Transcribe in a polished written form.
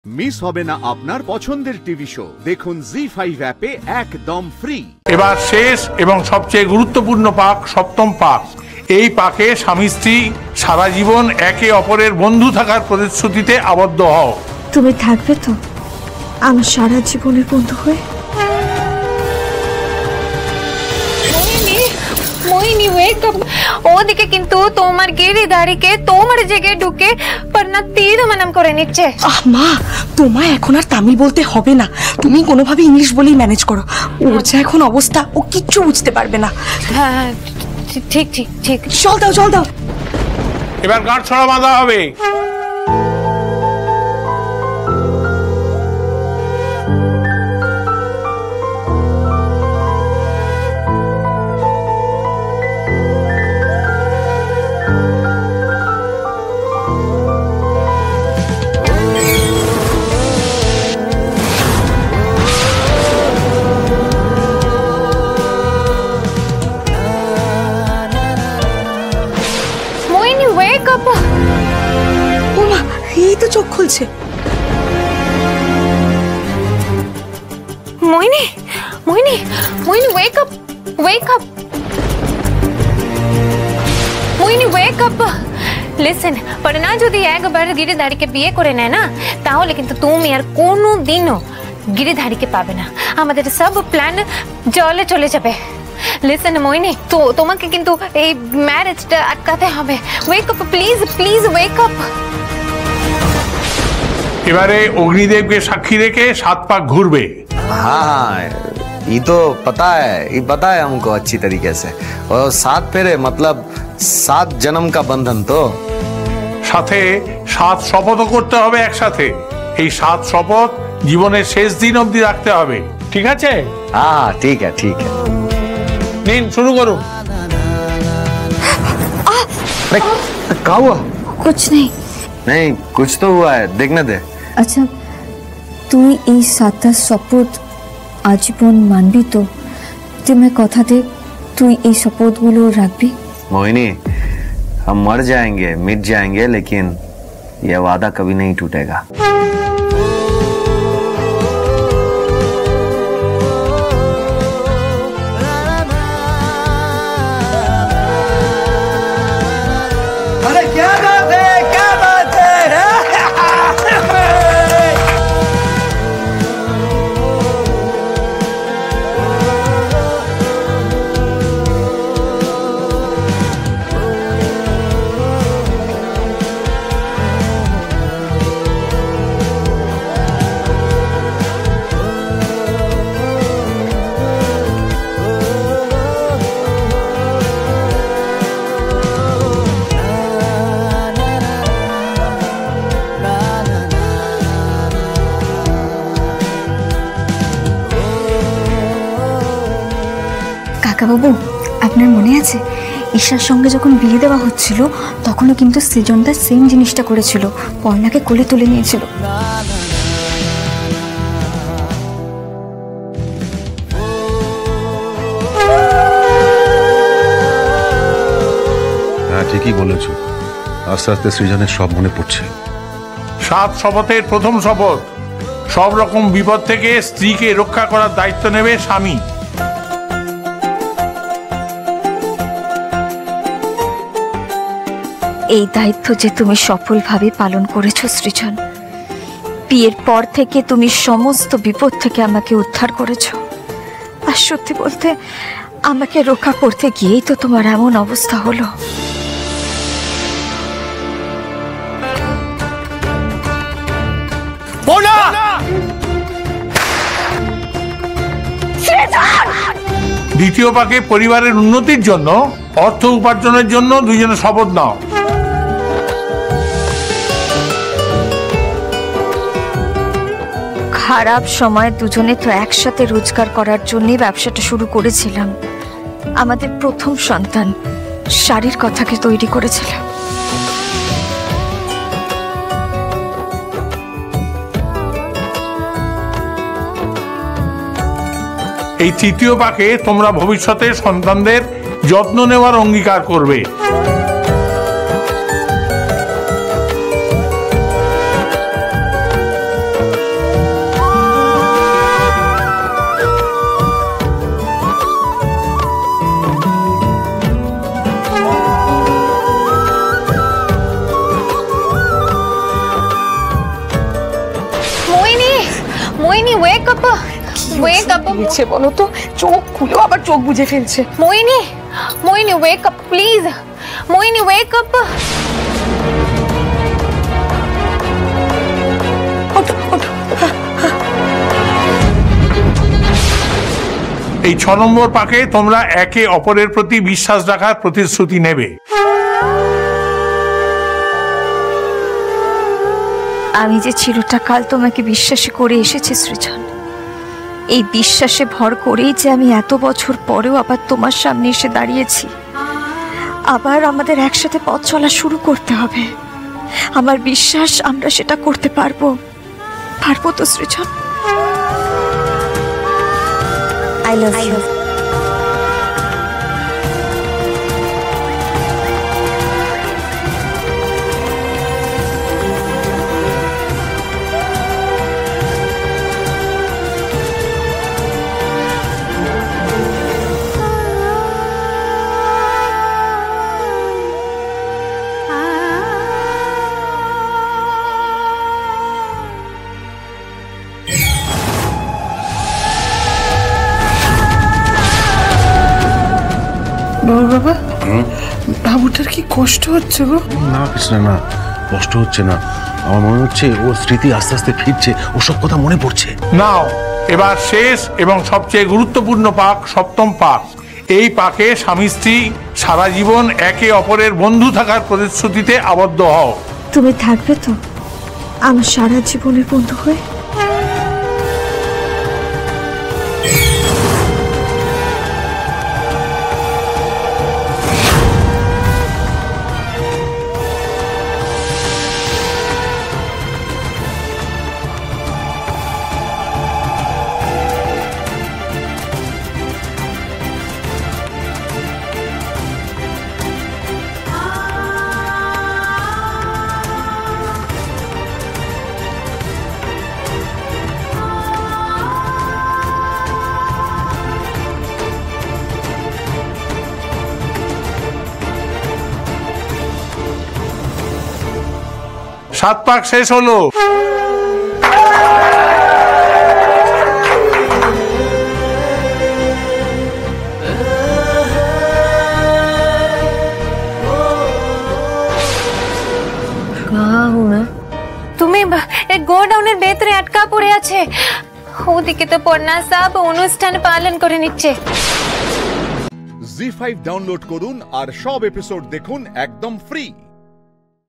Miss হবে না আপনার পছন্দের টিভি শো। দেখুন জি5 অ্যাপে একদম ফ্রি। এবার শেষ এবং সবচেয়ে গুরুত্বপূর্ণ পাক, সপ্তম পাক। এই পাকে স্বামী স্ত্রী সারা জীবন একে অপরের বন্ধু থাকার প্রতিশ্রুতিতে আবদ্ধ হও। তুমি থাকবে তো আমার সারা জীবনের বন্ধু হয়ে? মোহিনী ওয়েক আপ। ওদিকে কিন্তু তোমার গিরিধারীকে তোমার জায়গায় ঢুকে পর্ণা তীর মানাম করে নিচ্ছে। মা, তোমায় এখন আর তামিল বলতে হবে না, তুমি কোনোভাবে ইংলিশ বলেই ম্যানেজ করো। ওর যা এখন অবস্থা, ও কিচ্ছু বুঝতে পারবে না। হ্যাঁ ঠিক ঠিক ঠিক। চল দাও। এবার গাঁট ছড়া বাঁধা হবে। এই তো চোখ খুলছে। মোহিনী ওয়েক আপ। মোহিনী ওয়েক আপ। লিসেন, পর্ণা যদি একবার গিরিধারীকে বিয়ে করে নেয় না, তাহলে কিন্তু তুমি আর কোনোদিনও গিরিধারীকে পাবে না। আমাদের সব প্ল্যান জলে চলে যাবে। লিসেন মোহিনী, তো তোমাকে কিন্তু এই ম্যারেজটা আটকাতে হবে। ওয়েক আপ প্লিজ ওয়েক আপ। এবারে অগ্নিদেবকে সাক্ষী রেখে 7 পাক ঘুরবে। हाँ, ये तो पता है हमको अच्छी तरीके से। और 7 फेरे मतलब 7 जन्म का बंधन। तो সাথে 7 শপথও করতে হবে একসাথে। এই 7 শপথ জীবনের শেষ দিন অবধি রাখতে হবে, ঠিক আছে? हाँ ठीक है। নিন, শুরু করুন। क्या हुआ? कुछ नहीं, कुछ तो हुआ है, देखने दे। আচ্ছা, তুই এই 7টা শপথ আজীবন মানবি তো? তুই আমায় কথা দে, তুই এই শপথগুলো রাখবি। मोहिनी, हम मर जाएंगे, मिट जाएंगे, लेकिन यह वादा कभी नहीं टूटेगा। अरे क्या बात है। কাকাবাবু, আপনার মনে আছে ঈশার সঙ্গে যখন বিয়ে দেওয়া হচ্ছিল, তখনও কিন্তু সৃজনদা সেম জিনিসটা করেছিল, পর্ণাকে কোলে তুলে নিয়েছিল। হ্যাঁ, ঠিকই বলেছো। আস্তে আস্তে সৃজনের সব মনে পড়ছে। 7 শপথের প্রথম শপথ, সব রকম বিপদ থেকে স্ত্রীকে রক্ষা করার দায়িত্ব নেবে স্বামী। এই দায়িত্ব যে তুমি সফলভাবে পালন করেছো সৃজন। বিয়ের পর থেকে তুমি সমস্ত বিপদ থেকে আমাকে উদ্ধার করেছো। আর সত্যি বলতে, আমাকে রক্ষা করতে গিয়েই তো তোমার এমন অবস্থা হলো। দ্বিতীয় পাকে পরিবারের উন্নতির জন্য, অর্থ উপার্জনের জন্য দুজনে শপথ নাও। খারাপ সময় দুজনে তো একসাথে রোজগার করার জন্যই ব্যবসাটা শুরু করেছিলাম। আমাদের প্রথম সন্তান শাড়ির কথাকে তৈরি করেছিলাম। এই তৃতীয় পাকে তোমরা ভবিষ্যতে সন্তানদের যত্ন নেওয়ার অঙ্গীকার করবে। Mohini wake up, wake up. দিয়েছে বলো তো, চোখ খুলো আবার চোখ বুজে ফেলছে। Mohini, Mohini wake up please, Mohini wake up. ওঠো ওঠো। এই 6 নম্বর পাকে তোমরা একে অপরের প্রতি বিশ্বাস রাখার প্রতিশ্রুতি নেবে। আমি যে চিরটাকাল তোমাকে বিশ্বাসী করে এসেছি সৃজন, এই বিশ্বাসে ভর করেই যে আমি এত বছর পরেও আবার তোমার সামনে এসে দাঁড়িয়েছি। আবার আমাদের একসাথে পথ চলা শুরু করতে হবে। আমার বিশ্বাস আমরা সেটা করতে পারবো, পারবো তো সৃজন? I love you. বাবা, বাবুটার কি কষ্ট হচ্ছে গো? না কৃষ্ণা, না কষ্ট হচ্ছে না। আমার মনে হচ্ছে ওর স্মৃতি আস্তে আস্তে ফিরছে, ওসব কথা মনে পড়ছে। নাও, এবার শেষ এবং সবচেয়ে গুরুত্বপূর্ণ পাক, 7ম পাক। এই পাকে স্বামী স্ত্রী সারা জীবন একে অপরের বন্ধু থাকার প্রতিশ্রুতিতে আবদ্ধ হও। তুমি থাকবে তো আমার সারা জীবনের বন্ধু হয়ে? সাত পাক শেষ হলো। তুমি গোডাউনের ভেতরে আটকা পড়ে আছে, ওদিকে তো পড়না সব অনুষ্ঠান পালন করে নিচ্ছে। জি5 ডাউনলোড করুন আর সব এপিসোড দেখুন একদম ফ্রি।